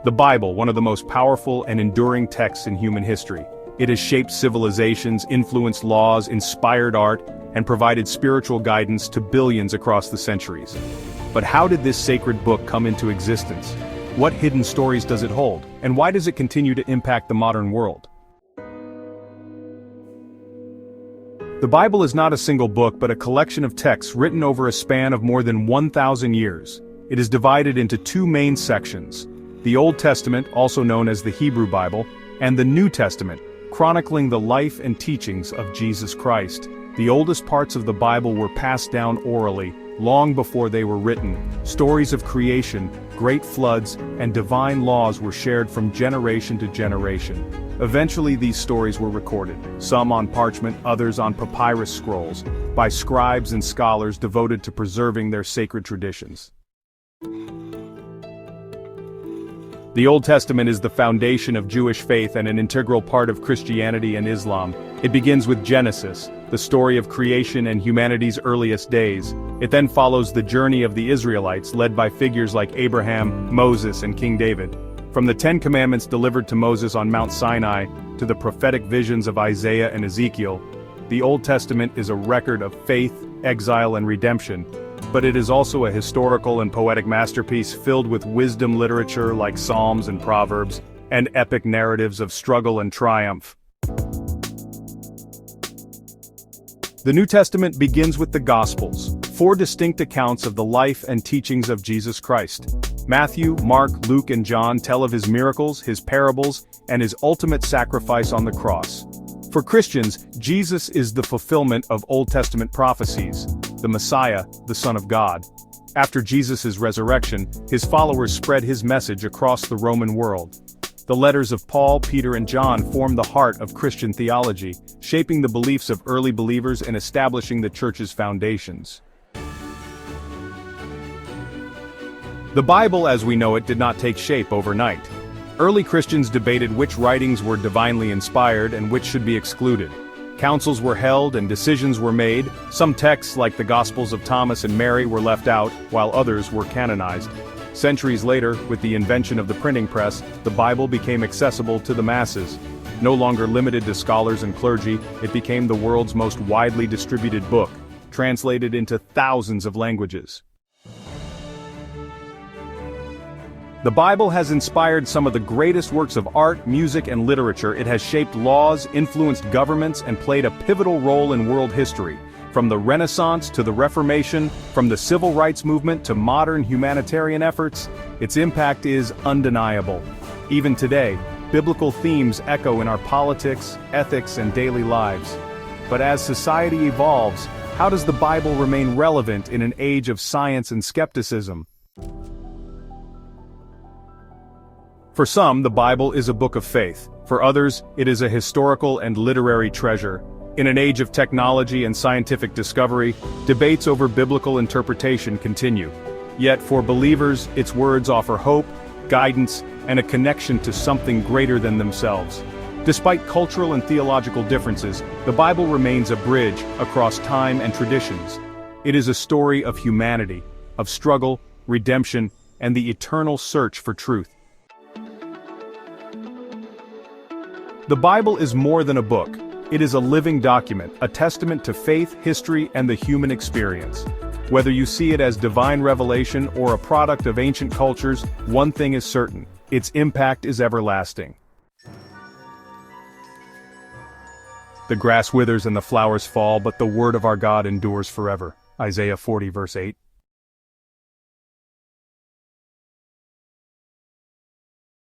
The Bible, one of the most powerful and enduring texts in human history. It has shaped civilizations, influenced laws, inspired art, and provided spiritual guidance to billions across the centuries. But how did this sacred book come into existence? What hidden stories does it hold? And why does it continue to impact the modern world? The Bible is not a single book but a collection of texts written over a span of more than 1,000 years. It is divided into two main sections: the Old Testament, also known as the Hebrew Bible, and the New Testament, chronicling the life and teachings of Jesus Christ. The oldest parts of the Bible were passed down orally, long before they were written. Stories of creation, great floods, and divine laws were shared from generation to generation. Eventually these stories were recorded, some on parchment, others on papyrus scrolls, by scribes and scholars devoted to preserving their sacred traditions. The Old Testament is the foundation of Jewish faith and an integral part of Christianity and Islam. It begins with Genesis, the story of creation and humanity's earliest days. It then follows the journey of the Israelites, led by figures like Abraham, Moses, and King David. From the Ten Commandments delivered to Moses on Mount Sinai, to the prophetic visions of Isaiah and Ezekiel, the Old Testament is a record of faith, exile, and redemption. But it is also a historical and poetic masterpiece filled with wisdom literature like Psalms and Proverbs, and epic narratives of struggle and triumph. The New Testament begins with the Gospels, four distinct accounts of the life and teachings of Jesus Christ. Matthew, Mark, Luke, and John tell of his miracles, his parables, and his ultimate sacrifice on the cross. For Christians, Jesus is the fulfillment of Old Testament prophecies, the Messiah, the Son of God. After Jesus' resurrection, his followers spread his message across the Roman world. The letters of Paul, Peter, and John form the heart of Christian theology, shaping the beliefs of early believers and establishing the Church's foundations. The Bible as we know it did not take shape overnight. Early Christians debated which writings were divinely inspired and which should be excluded. Councils were held and decisions were made. Some texts, like the Gospels of Thomas and Mary, were left out, while others were canonized. Centuries later, with the invention of the printing press, the Bible became accessible to the masses. No longer limited to scholars and clergy, it became the world's most widely distributed book, translated into thousands of languages. The Bible has inspired some of the greatest works of art, music, and literature. It has shaped laws, influenced governments, and played a pivotal role in world history. From the Renaissance to the Reformation, from the Civil Rights Movement to modern humanitarian efforts, its impact is undeniable. Even today, biblical themes echo in our politics, ethics, and daily lives. But as society evolves, how does the Bible remain relevant in an age of science and skepticism? For some, the Bible is a book of faith. For others, it is a historical and literary treasure. In an age of technology and scientific discovery, debates over biblical interpretation continue. Yet for believers, its words offer hope, guidance, and a connection to something greater than themselves. Despite cultural and theological differences, the Bible remains a bridge across time and traditions. It is a story of humanity, of struggle, redemption, and the eternal search for truth. The Bible is more than a book. It is a living document, a testament to faith, history, and the human experience. Whether you see it as divine revelation or a product of ancient cultures, one thing is certain: its impact is everlasting. The grass withers and the flowers fall, but the word of our God endures forever. Isaiah 40 verse 8.